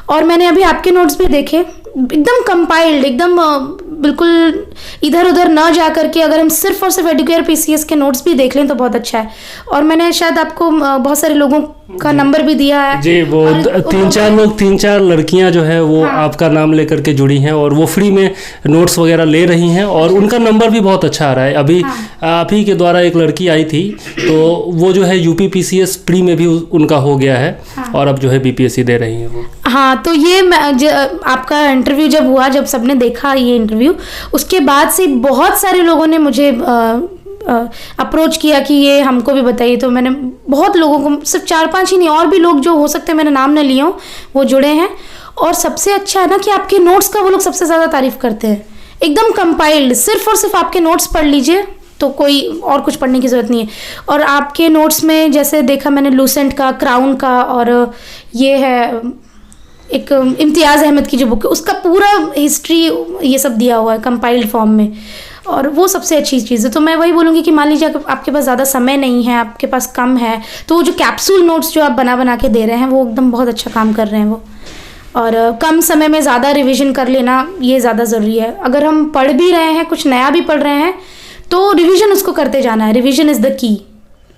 और मैंने अभी आपके नोट्स भी देखे, एकदम कंपाइल्ड, एकदम बिल्कुल इधर उधर ना जा करके अगर हम सिर्फ और सिर्फ एडुकेयर पीसीएस के नोट्स भी देख लें तो बहुत अच्छा है। और मैंने शायद आपको बहुत सारे लोगों का नंबर भी दिया है जी, वो 3-4 लड़कियां जो है वो आपका नाम लेकर के जुड़ी हैं और वो फ्री में नोट्स वगैरह ले रही हैं और उनका नंबर भी बहुत अच्छा आ रहा है। अभी आप ही के द्वारा एक लड़की आई थी तो वो जो है यूपी पीसीएस प्री में भी उनका हो गया है और अब जो है बीपीएससी दे रही हैं वो। हाँ, तो ये आपका इंटरव्यू जब हुआ, जब सबने देखा ये इंटरव्यू, उसके बाद से बहुत सारे लोगों ने मुझे अप्रोच किया कि ये हमको भी बताइए। तो मैंने बहुत लोगों को, सिर्फ 4-5 ही नहीं, और भी लोग जो हो सकते हैं मैंने नाम न लिए हों, वो जुड़े हैं। और सबसे अच्छा है ना कि आपके नोट्स का वो लोग सबसे ज़्यादा तारीफ करते हैं, एकदम कंपाइल्ड, सिर्फ और सिर्फ आपके नोट्स पढ़ लीजिए तो कोई और कुछ पढ़ने की ज़रूरत नहीं है। और आपके नोट्स में जैसे देखा मैंने लूसेंट का, क्राउन का, और ये है एक इम्तियाज़ अहमद की जो बुक है उसका पूरा हिस्ट्री ये सब दिया हुआ है कंपाइल्ड फॉर्म में, और वो सबसे अच्छी चीज़ है। तो मैं वही बोलूँगी कि मान लीजिए आपके पास ज़्यादा समय नहीं है, आपके पास कम है, तो वो जो कैप्सूल नोट्स जो आप बना के दे रहे हैं वो एकदम बहुत अच्छा काम कर रहे हैं वो। और कम समय में ज़्यादा रिवीजन कर लेना ये ज़्यादा ज़रूरी है। अगर हम पढ़ भी रहे हैं, कुछ नया भी पढ़ रहे हैं, तो रिवीजन उसको करते जाना है, रिवीजन इज़ द की।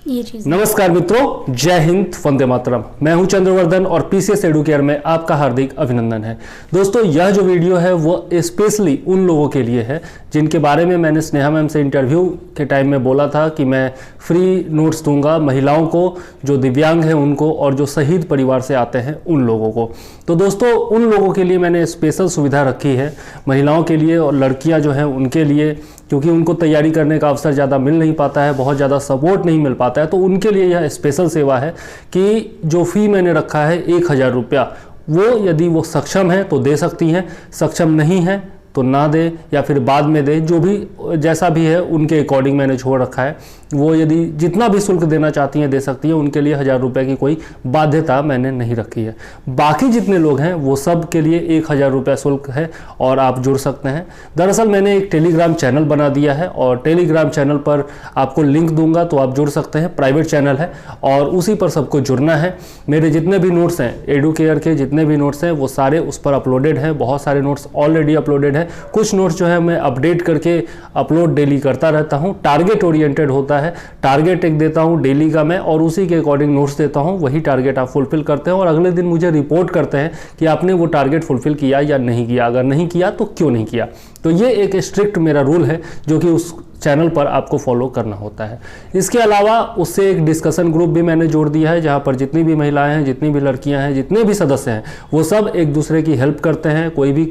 ये चीज़। नमस्कार मित्रों, जय हिंद, वंदे मातरम। मैं हूं चंद्रवर्धन और पीसीएस एडुकेयर में आपका हार्दिक अभिनंदन है। दोस्तों, यह जो वीडियो है वो स्पेशली उन लोगों के लिए है जिनके बारे में मैंने स्नेहा मैम से इंटरव्यू के टाइम में बोला था कि मैं फ्री नोट्स दूंगा महिलाओं को, जो दिव्यांग हैं उनको, और जो शहीद परिवार से आते हैं उन लोगों को। तो दोस्तों, उन लोगों के लिए मैंने स्पेशल सुविधा रखी है, महिलाओं के लिए और लड़कियां जो हैं उनके लिए, क्योंकि उनको तैयारी करने का अवसर ज़्यादा मिल नहीं पाता है, बहुत ज़्यादा सपोर्ट नहीं मिल पाता है, तो उनके लिए यह स्पेशल सेवा है कि जो फ़ी मैंने रखा है 1000 रुपया, वो यदि वो सक्षम है तो दे सकती हैं, सक्षम नहीं है तो ना दे या फिर बाद में दे, जो भी जैसा भी है उनके अकॉर्डिंग मैंने छोड़ रखा है। वो यदि जितना भी शुल्क देना चाहती हैं दे सकती हैं, उनके लिए 1000 रुपये की कोई बाध्यता मैंने नहीं रखी है। बाकी जितने लोग हैं वो सब के लिए 1000 रुपया शुल्क है और आप जुड़ सकते हैं। दरअसल मैंने एक टेलीग्राम चैनल बना दिया है और टेलीग्राम चैनल पर आपको लिंक दूंगा तो आप जुड़ सकते हैं, प्राइवेट चैनल है और उसी पर सबको जुड़ना है। मेरे जितने भी नोट्स हैं, एडुकेयर के जितने भी नोट्स हैं वो सारे उस पर अपलोडेड हैं। बहुत सारे नोट्स ऑलरेडी अपलोडेड हैं, कुछ नोट्स जो है मैं अपडेट करके अपलोड डेली करता रहता हूँ। टारगेट ओरिएंटेड होता है, टारगेट एक देता हूँ डेली का मैं और उसी के अकॉर्डिंग नोट्स देता हूँ, वही टारगेट आप फुलफिल करते हैं और अगले दिन मुझे रिपोर्ट करते हैं कि आपने वो टारगेट फुलफिल किया या नहीं किया, अगर नहीं किया तो क्यों नहीं किया। तो ये एक स्ट्रिक्ट मेरा रूल है जो कि उस चैनल पर आपको फॉलो करना होता है। इसके अलावा उससे एक डिस्कशन ग्रुप भी मैंने जोड़ दिया है, जहाँ पर जितनी भी महिलाएं हैं, जितनी भी लड़कियां हैं, जितने भी सदस्य हैं, वो सब एक दूसरे की हेल्प करते हैं। कोई भी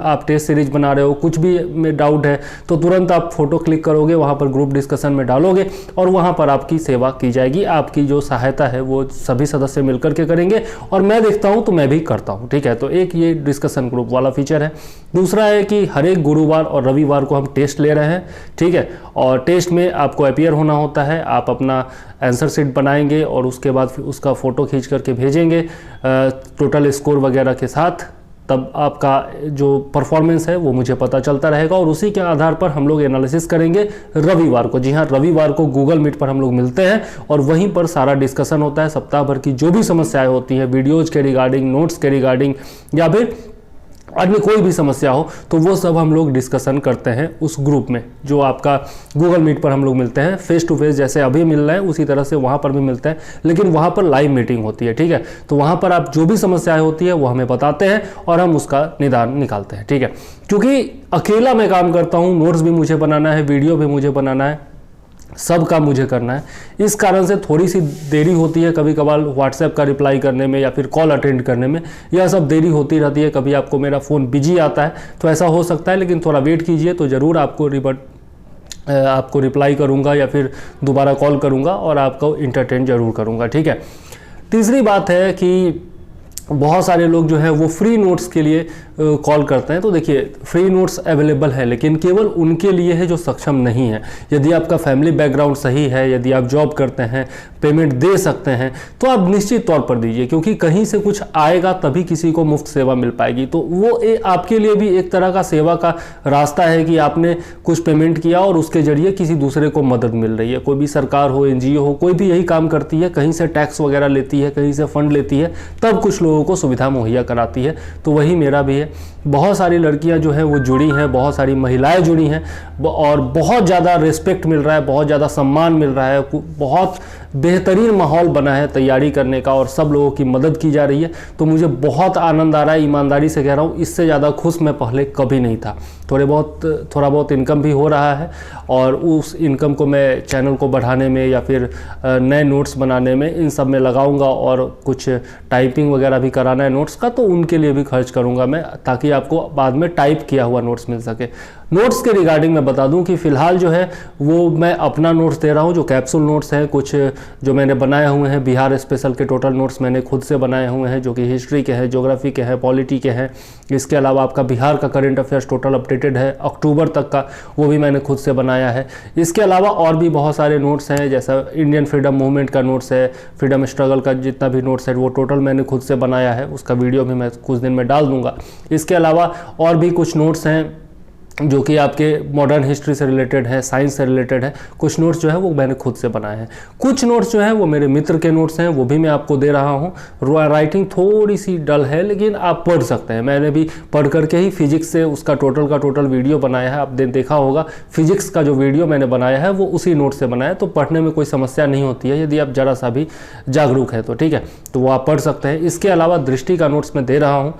आप टेस्ट सीरीज बना रहे हो, कुछ भी में डाउट है तो तुरंत आप फोटो क्लिक करोगे, वहाँ पर ग्रुप डिस्कशन में डालोगे और वहाँ पर आपकी सेवा की जाएगी। आपकी जो सहायता है वो सभी सदस्य मिलकर के करेंगे और मैं देखता हूँ तो मैं भी करता हूँ, ठीक है। तो एक ये डिस्कशन ग्रुप वाला फीचर है। दूसरा है कि हर एक गुरुवार और रविवार को हम टेस्ट ले रहे हैं, ठीक है, और टेस्ट में आपको अपीयर होना होता है। आप अपना आंसर शीट बनाएंगे और उसके बाद फिर उसका फ़ोटो खींच करके भेजेंगे टोटल स्कोर वगैरह के साथ, तब आपका जो परफॉर्मेंस है वो मुझे पता चलता रहेगा और उसी के आधार पर हम लोग एनालिसिस करेंगे रविवार को। जी हाँ, रविवार को गूगल मीट पर हम लोग मिलते हैं और वहीं पर सारा डिस्कशन होता है। सप्ताह भर की जो भी समस्याएं होती हैं, वीडियोज़ के रिगार्डिंग, नोट्स के रिगार्डिंग या फिर अन्य कोई भी समस्या हो, तो वो सब हम लोग डिस्कशन करते हैं उस ग्रुप में, जो आपका गूगल मीट पर हम लोग मिलते हैं। फेस टू फेस जैसे अभी मिल रहे हैं उसी तरह से वहाँ पर भी मिलते हैं, लेकिन वहाँ पर लाइव मीटिंग होती है, ठीक है। तो वहाँ पर आप जो भी समस्याएं होती है वो हमें बताते हैं और हम उसका निदान निकालते हैं, ठीक है। क्योंकि अकेला मैं काम करता हूँ, नोट्स भी मुझे बनाना है, वीडियो भी मुझे बनाना है, सब काम मुझे करना है। इस कारण से थोड़ी सी देरी होती है कभी कभार व्हाट्सएप का रिप्लाई करने में या फिर कॉल अटेंड करने में, यह सब देरी होती रहती है। कभी आपको मेरा फ़ोन बिजी आता है तो ऐसा हो सकता है, लेकिन थोड़ा वेट कीजिए तो ज़रूर आपको रिप्लाई करूँगा या फिर दोबारा कॉल करूँगा और आपको इंटरटेन ज़रूर करूँगा, ठीक है। तीसरी बात है कि बहुत सारे लोग जो है वो फ्री नोट्स के लिए कॉल करते हैं। तो देखिए, फ्री नोट्स अवेलेबल है लेकिन केवल उनके लिए है जो सक्षम नहीं है। यदि आपका फैमिली बैकग्राउंड सही है, यदि आप जॉब करते हैं, पेमेंट दे सकते हैं, तो आप निश्चित तौर पर दीजिए, क्योंकि कहीं से कुछ आएगा तभी किसी को मुफ्त सेवा मिल पाएगी। तो वो आपके लिए भी एक तरह का सेवा का रास्ता है कि आपने कुछ पेमेंट किया और उसके जरिए किसी दूसरे को मदद मिल रही है। कोई भी सरकार हो, NGO हो, कोई भी यही काम करती है, कहीं से टैक्स वगैरह लेती है, कहीं से फंड लेती है, तब कुछ लोगों लोगों को सुविधा मुहैया कराती है, तो वही मेरा भी है। बहुत सारी लड़कियां जो हैं वो जुड़ी हैं, बहुत सारी महिलाएं जुड़ी हैं और बहुत ज़्यादा रिस्पेक्ट मिल रहा है, बहुत ज़्यादा सम्मान मिल रहा है, बहुत बेहतरीन माहौल बना है तैयारी करने का और सब लोगों की मदद की जा रही है। तो मुझे बहुत आनंद आ रहा है, ईमानदारी से कह रहा हूँ, इससे ज़्यादा खुश मैं पहले कभी नहीं था। थोड़ा बहुत इनकम भी हो रहा है और उस इनकम को मैं चैनल को बढ़ाने में या फिर नए नोट्स बनाने में, इन सब में लगाऊंगा और कुछ टाइपिंग वगैरह भी कराना है नोट्स का, तो उनके लिए भी खर्च करूंगा मैं, ताकि आपको बाद में टाइप किया हुआ नोट्स मिल सके। नोट्स के रिगार्डिंग मैं बता दूं कि फ़िलहाल जो है वो मैं अपना नोट्स दे रहा हूं, जो कैप्सूल नोट्स हैं, कुछ जो मैंने बनाए हुए हैं बिहार स्पेशल के टोटल नोट्स मैंने खुद से बनाए हुए हैं, जो कि हिस्ट्री के हैं, ज्योग्राफी के हैं, पॉलिटी के हैं। इसके अलावा आपका बिहार का करंट अफेयर्स टोटल अपडेटेड है अक्टूबर तक का, वो भी मैंने खुद से बनाया है। इसके अलावा और भी बहुत सारे नोट्स हैं, जैसा इंडियन फ्रीडम मूवमेंट का नोट्स है, फ्रीडम स्ट्रगल का जितना भी नोट्स है वो टोटल मैंने खुद से बनाया है, उसका वीडियो भी मैं कुछ दिन में डाल दूंगा। इसके अलावा और भी कुछ नोट्स हैं जो कि आपके मॉडर्न हिस्ट्री से रिलेटेड है, साइंस से रिलेटेड है। कुछ नोट्स जो है वो मैंने खुद से बनाए हैं, कुछ नोट्स जो है वो मेरे मित्र के नोट्स हैं, वो भी मैं आपको दे रहा हूँ। राइटिंग थोड़ी सी डल है लेकिन आप पढ़ सकते हैं, मैंने भी पढ़ करके ही फिजिक्स से उसका टोटल वीडियो बनाया है। आपने देखा होगा फिजिक्स का जो वीडियो मैंने बनाया है वो उसी नोट से बनाया है, तो पढ़ने में कोई समस्या नहीं होती है यदि आप ज़रा सा भी जागरूक है तो, ठीक है, तो वो आप पढ़ सकते हैं। इसके अलावा दृष्टि का नोट्स मैं दे रहा हूँ।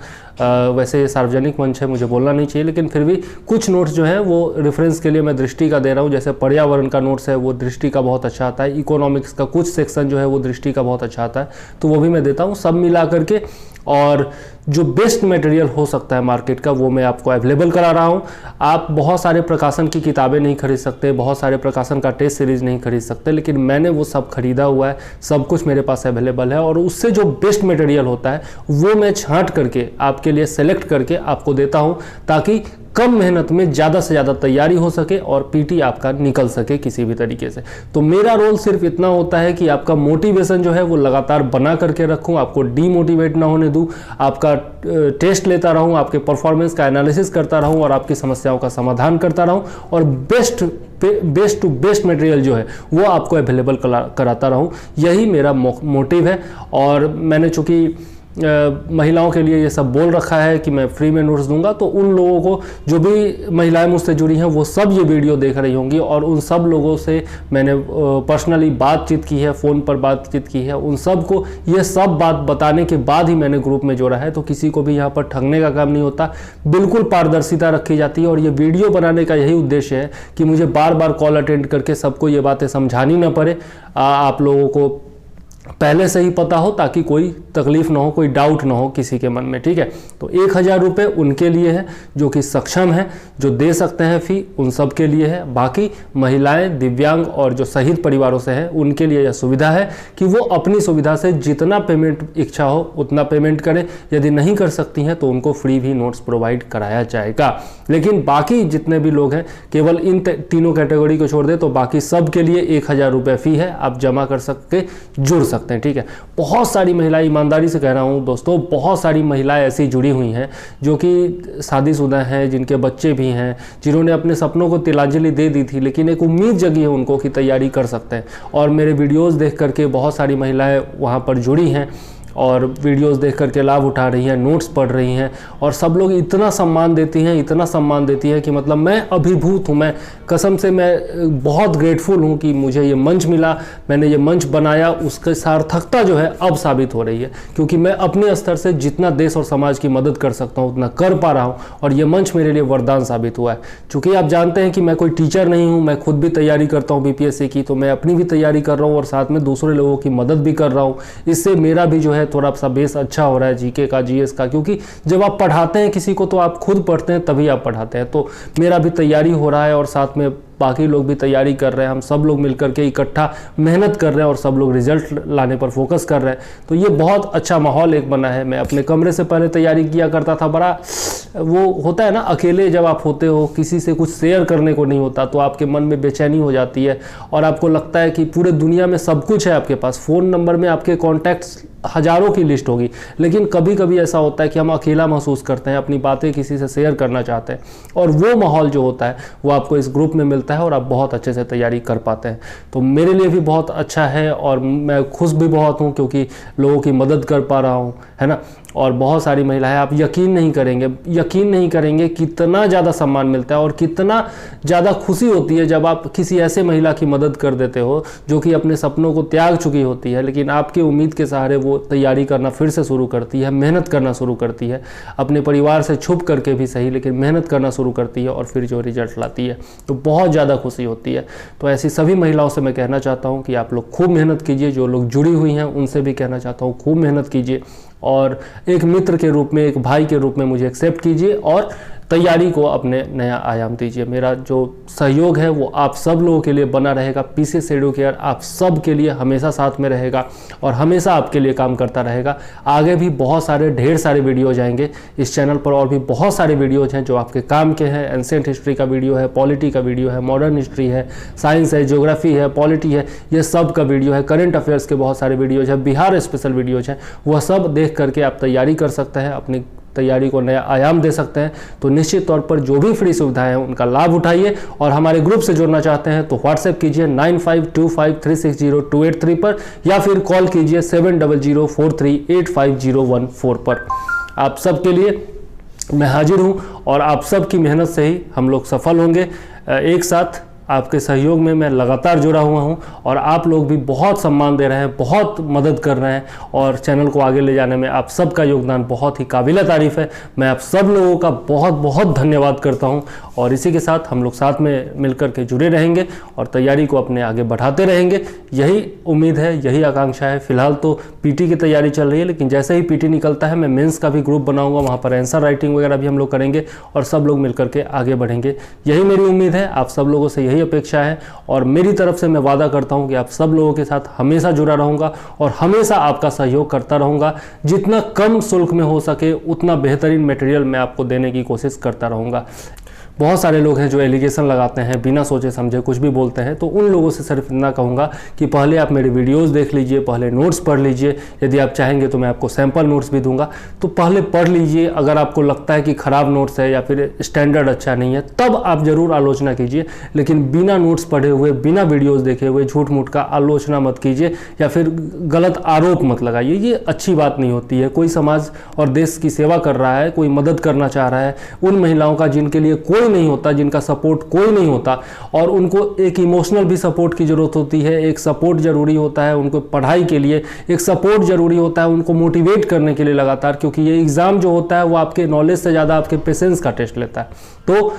वैसे ये सार्वजनिक मंच है, मुझे बोलना नहीं चाहिए, लेकिन फिर भी कुछ नोट्स जो है वो रेफरेंस के लिए मैं दृष्टि का दे रहा हूँ। जैसे पर्यावरण का नोट्स है वो दृष्टि का बहुत अच्छा आता है, इकोनॉमिक्स का कुछ सेक्शन जो है वो दृष्टि का बहुत अच्छा आता है, तो वो भी मैं देता हूँ। सब मिला करके और जो बेस्ट मटेरियल हो सकता है मार्केट का वो मैं आपको अवेलेबल करा रहा हूँ। आप बहुत सारे प्रकाशन की किताबें नहीं खरीद सकते, बहुत सारे प्रकाशन का टेस्ट सीरीज नहीं खरीद सकते, लेकिन मैंने वो सब खरीदा हुआ है, सब कुछ मेरे पास अवेलेबल है और उससे जो बेस्ट मटेरियल होता है वो मैं छांट करके आपके लिए सेलेक्ट करके आपको देता हूँ, ताकि कम मेहनत में ज़्यादा से ज़्यादा तैयारी हो सके और पीटी आपका निकल सके किसी भी तरीके से। तो मेरा रोल सिर्फ इतना होता है कि आपका मोटिवेशन जो है वो लगातार बना करके रखूं, आपको डीमोटिवेट ना होने दूं, आपका टेस्ट लेता रहूं, आपके परफॉर्मेंस का एनालिसिस करता रहूं और आपकी समस्याओं का समाधान करता रहूं और बेस्ट टू बेस्ट मटेरियल जो है वो आपको अवेलेबल कराता रहूं। यही मेरा मोटिव है। और मैंने चूँकि महिलाओं के लिए ये सब बोल रखा है कि मैं फ्री में नोट्स दूंगा, तो उन लोगों को जो भी महिलाएं मुझसे जुड़ी हैं वो सब ये वीडियो देख रही होंगी और उन सब लोगों से मैंने पर्सनली बातचीत की है, फ़ोन पर बातचीत की है, उन सब को ये सब बात बताने के बाद ही मैंने ग्रुप में जोड़ा है। तो किसी को भी यहाँ पर ठगने का काम नहीं होता, बिल्कुल पारदर्शिता रखी जाती है। और ये वीडियो बनाने का यही उद्देश्य है कि मुझे बार बार कॉल अटेंड करके सबको ये बातें समझानी ना पड़े, आप लोगों को पहले से ही पता हो, ताकि कोई तकलीफ ना हो, कोई डाउट ना हो किसी के मन में, ठीक है। तो 1000 रुपये उनके लिए है जो कि सक्षम है, जो दे सकते हैं फ़ी, उन सब के लिए है। बाकी महिलाएं, दिव्यांग और जो शहीद परिवारों से हैं उनके लिए यह सुविधा है कि वो अपनी सुविधा से जितना पेमेंट इच्छा हो उतना पेमेंट करें। यदि नहीं कर सकती हैं तो उनको फ्री भी नोट्स प्रोवाइड कराया जाएगा। लेकिन बाकी जितने भी लोग हैं, केवल इन तीनों कैटेगरी को छोड़ दे तो बाकी सब के लिए 1000 रुपये फ़ी है, आप जमा कर सकते, जुड़ सकते हैं, ठीक है। बहुत सारी महिलाएं, ईमानदारी से कह रहा हूं दोस्तों, बहुत सारी महिलाएं ऐसी जुड़ी हुई हैं जो कि शादीशुदा हैं, जिनके बच्चे भी हैं, जिन्होंने अपने सपनों को तिलांजलि दे दी थी, लेकिन एक उम्मीद जगी है उनको कि तैयारी कर सकते हैं। और मेरे वीडियोस देख करके बहुत सारी महिलाएं वहां पर जुड़ी हैं और वीडियोस देख करके लाभ उठा रही हैं, नोट्स पढ़ रही हैं और सब लोग इतना सम्मान देती हैं, इतना सम्मान देती हैं कि मतलब मैं अभिभूत हूँ। मैं कसम से मैं बहुत ग्रेटफुल हूँ कि मुझे ये मंच मिला, मैंने ये मंच बनाया, उसकी सार्थकता जो है अब साबित हो रही है, क्योंकि मैं अपने स्तर से जितना देश और समाज की मदद कर सकता हूँ उतना कर पा रहा हूँ और ये मंच मेरे लिए वरदान साबित हुआ है। चूँकि आप जानते हैं कि मैं कोई टीचर नहीं हूँ, मैं खुद भी तैयारी करता हूँ BPSC की, तो मैं अपनी भी तैयारी कर रहा हूँ और साथ में दूसरे लोगों की मदद भी कर रहा हूँ। इससे मेरा भी जो है थोड़ा सा बेस अच्छा हो रहा है जीके का, GS का, क्योंकि जब आप पढ़ाते हैं किसी को तो आप खुद पढ़ते हैं तभी आप पढ़ाते हैं। तो मेरा भी तैयारी हो रहा है और साथ में बाकी लोग भी तैयारी कर रहे हैं, हम सब लोग मिलकर के इकट्ठा मेहनत कर रहे हैं और सब लोग रिजल्ट लाने पर फोकस कर रहे हैं। तो ये बहुत अच्छा माहौल एक बना है। मैं अपने कमरे से पहले तैयारी किया करता था, बड़ा वो होता है ना, अकेले जब आप होते हो, किसी से कुछ शेयर करने को नहीं होता, तो आपके मन में बेचैनी हो जाती है और आपको लगता है कि पूरे दुनिया में सब कुछ है आपके पास, फ़ोन नंबर में आपके कॉन्टैक्ट्स हज़ारों की लिस्ट होगी, लेकिन कभी कभी ऐसा होता है कि हम अकेला महसूस करते हैं, अपनी बातें किसी से शेयर करना चाहते हैं और वो माहौल जो होता है वो आपको इस ग्रुप में मिलता है और आप बहुत अच्छे से तैयारी कर पाते हैं। तो मेरे लिए भी बहुत अच्छा है और मैं खुश भी बहुत हूँ क्योंकि लोगों की मदद कर पा रहा हूँ, है ना। और बहुत सारी महिलाएं, आप यकीन नहीं करेंगे कितना ज़्यादा सम्मान मिलता है और कितना ज़्यादा खुशी होती है जब आप किसी ऐसे महिला की मदद कर देते हो जो कि अपने सपनों को त्याग चुकी होती है, लेकिन आपकी उम्मीद के सहारे वो तैयारी करना फिर से शुरू करती है, मेहनत करना शुरू करती है, अपने परिवार से छुप करके भी सही, लेकिन मेहनत करना शुरू करती है और फिर जो रिजल्ट लाती है तो बहुत ज़्यादा खुशी होती है। तो ऐसी सभी महिलाओं से मैं कहना चाहता हूँ कि आप लोग खूब मेहनत कीजिए। जो लोग जुड़ी हुई हैं उनसे भी कहना चाहता हूँ खूब मेहनत कीजिए और एक मित्र के रूप में, एक भाई के रूप में मुझे एक्सेप्ट कीजिए और तैयारी को अपने नया आयाम दीजिए। मेरा जो सहयोग है वो आप सब लोगों के लिए बना रहेगा। पीसीएस एडुकेयर आप सब के लिए हमेशा साथ में रहेगा और हमेशा आपके लिए काम करता रहेगा। आगे भी बहुत सारे ढेर सारे वीडियोज आएंगे इस चैनल पर और भी बहुत सारे वीडियोज हैं जो आपके काम के हैं। एंशिएंट हिस्ट्री का वीडियो है, पॉलिटी का वीडियो है, मॉडर्न हिस्ट्री है, साइंस है, ज्योग्राफी है, पॉलिटी है, ये सब का वीडियो है। करंट अफेयर्स के बहुत सारे वीडियोज हैं, बिहार स्पेशल वीडियोज हैं, वह सब देख करके आप तैयारी कर सकते हैं, अपनी तैयारी को नया आयाम दे सकते हैं। तो निश्चित तौर पर जो भी फ्री सुविधाएं हैं उनका लाभ उठाइए और हमारे ग्रुप से जुड़ना चाहते हैं तो व्हाट्सएप कीजिए 9525360283 पर या फिर कॉल कीजिए 7004385014 पर। आप सबके लिए मैं हाजिर हूं और आप सबकी मेहनत से ही हम लोग सफल होंगे। एक साथ आपके सहयोग में मैं लगातार जुड़ा हुआ हूं और आप लोग भी बहुत सम्मान दे रहे हैं, बहुत मदद कर रहे हैं और चैनल को आगे ले जाने में आप सबका योगदान बहुत ही काबिल तारीफ़ है। मैं आप सब लोगों का बहुत बहुत धन्यवाद करता हूं और इसी के साथ हम लोग साथ में मिलकर के जुड़े रहेंगे और तैयारी को अपने आगे बढ़ाते रहेंगे। यही उम्मीद है, यही आकांक्षा है। फिलहाल तो पीटी की तैयारी चल रही है, लेकिन जैसे ही पीटी निकलता है मैं मेंस का भी ग्रुप बनाऊंगा, वहाँ पर आंसर राइटिंग वगैरह भी हम लोग करेंगे और सब लोग मिलकर के आगे बढ़ेंगे। यही मेरी उम्मीद है, आप सब लोगों से यही अपेक्षा है और मेरी तरफ से मैं वादा करता हूं कि आप सब लोगों के साथ हमेशा जुड़ा रहूंगा और हमेशा आपका सहयोग करता रहूंगा। जितना कम शुल्क में हो सके उतना बेहतरीन मटेरियल मैं आपको देने की कोशिश करता रहूंगा। बहुत सारे लोग हैं जो एलिगेशन लगाते हैं, बिना सोचे समझे कुछ भी बोलते हैं, तो उन लोगों से सिर्फ इतना कहूँगा कि पहले आप मेरे वीडियोस देख लीजिए, पहले नोट्स पढ़ लीजिए। यदि आप चाहेंगे तो मैं आपको सैम्पल नोट्स भी दूंगा, तो पहले पढ़ लीजिए। अगर आपको लगता है कि ख़राब नोट्स है या फिर स्टैंडर्ड अच्छा नहीं है तब आप ज़रूर आलोचना कीजिए, लेकिन बिना नोट्स पढ़े हुए, बिना वीडियोज़ देखे हुए झूठ मूठ का आलोचना मत कीजिए या फिर गलत आरोप मत लगाइए। ये अच्छी बात नहीं होती है। कोई समाज और देश की सेवा कर रहा है, कोई मदद करना चाह रहा है, उन महिलाओं का जिनके लिए कोई नहीं होता, जिनका सपोर्ट कोई नहीं होता और उनको एक इमोशनल भी सपोर्ट की ज़रूरत होती है। एक सपोर्ट ज़रूरी होता है उनको पढ़ाई के लिए, एक सपोर्ट ज़रूरी होता है उनको मोटिवेट करने के लिए लगातार, क्योंकि ये एग्ज़ाम जो होता है वो आपके नॉलेज से ज़्यादा आपके पेशेंस का टेस्ट लेता है। तो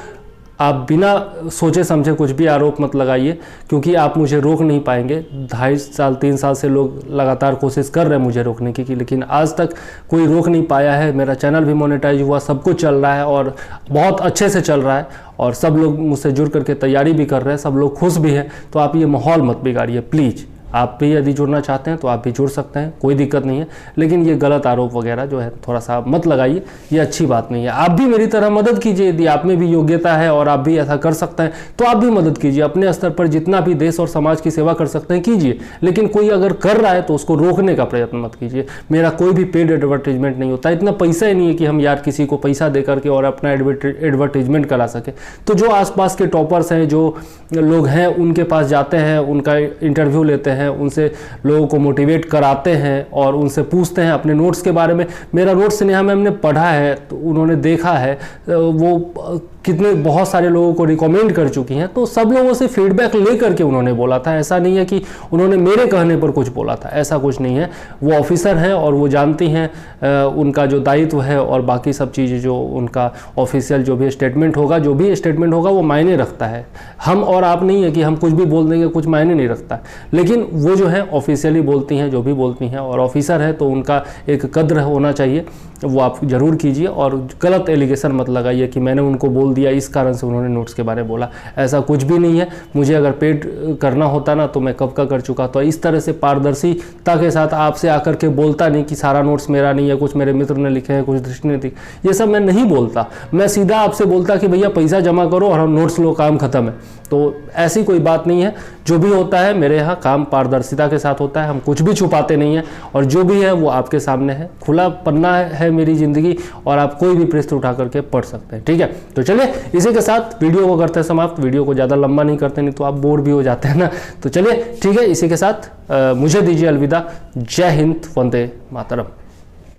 आप बिना सोचे समझे कुछ भी आरोप मत लगाइए, क्योंकि आप मुझे रोक नहीं पाएंगे। 2.5 साल 3 साल से लोग लगातार कोशिश कर रहे हैं मुझे रोकने की, लेकिन आज तक कोई रोक नहीं पाया है। मेरा चैनल भी मोनेटाइज हुआ, सब कुछ चल रहा है और बहुत अच्छे से चल रहा है और सब लोग मुझसे जुड़ करके तैयारी भी कर रहे हैं, सब लोग खुश भी हैं। तो आप ये माहौल मत बिगाड़िए प्लीज़। आप भी यदि जुड़ना चाहते हैं तो आप भी जुड़ सकते हैं, कोई दिक्कत नहीं है, लेकिन ये गलत आरोप वगैरह जो है थोड़ा सा मत लगाइए, ये अच्छी बात नहीं है। आप भी मेरी तरह मदद कीजिए। यदि आप में भी योग्यता है और आप भी ऐसा कर सकते हैं तो आप भी मदद कीजिए। अपने स्तर पर जितना भी देश और समाज की सेवा कर सकते हैं कीजिए, लेकिन कोई अगर कर रहा है तो उसको रोकने का प्रयत्न मत कीजिए। मेरा कोई भी पेड एडवर्टीजमेंट नहीं होता, इतना पैसा ही नहीं है कि हम यार किसी को पैसा दे करके और अपना एडवर्टीजमेंट करा सके। तो जो आसपास के टॉपर्स हैं, जो लोग हैं, उनके पास जाते हैं, उनका इंटरव्यू लेते हैं, उनसे लोगों को मोटिवेट कराते हैं और उनसे पूछते हैं अपने नोट्स के बारे में। मेरा नोट्स स्नेहा मैम ने पढ़ा है, तो उन्होंने देखा है, वो कितने बहुत सारे लोगों को रिकमेंड कर चुकी हैं, तो सब लोगों से फीडबैक ले करके उन्होंने बोला था। ऐसा नहीं है कि उन्होंने मेरे कहने पर कुछ बोला था, ऐसा कुछ नहीं है। वो ऑफिसर हैं और वो जानती हैं उनका जो दायित्व है और बाकी सब चीज़ें, जो उनका ऑफिशियल जो भी स्टेटमेंट होगा, वो मायने रखता है। हम और आप नहीं है कि हम कुछ भी बोल देंगे, कुछ मायने नहीं रखता, लेकिन वो जो है ऑफिशियली बोलती हैं जो भी बोलती हैं, और ऑफिसर है तो उनका एक कद्र होना चाहिए, वो आप जरूर कीजिए। और गलत एलिगेशन मत लगाइए कि मैंने उनको बोल दिया इस कारण से उन्होंने नोट्स के बारे में बोला, ऐसा कुछ भी नहीं है। मुझे अगर पेड करना होता ना तो मैं कब का कर चुका। तो इस तरह से पारदर्शिता के साथ आपसे आकर के बोलता नहीं कि सारा नोट्स मेरा नहीं है, कुछ मेरे मित्र ने लिखे हैं, कुछ दृष्टि ने लिखे, ये सब मैं नहीं बोलता। मैं सीधा आपसे बोलता कि भैया पैसा जमा करो और हम नोट्स लो, काम खत्म है। तो ऐसी कोई बात नहीं है। जो भी होता है मेरे यहाँ काम पारदर्शिता के साथ होता है, हम कुछ भी छुपाते नहीं हैं और जो भी है वो आपके सामने है। खुला पन्ना है मेरी ज़िंदगी और आप कोई भी पृष्ठ उठा करके पढ़ सकते हैं, ठीक है। तो चलिए इसी के साथ वीडियो को करते हैं समाप्त। वीडियो को ज़्यादा लंबा नहीं करते, नहीं तो आप बोर भी हो जाते हैं ना। तो चलिए ठीक है, इसी के साथ मुझे दीजिए अलविदा। जय हिंद, वंदे मातरम।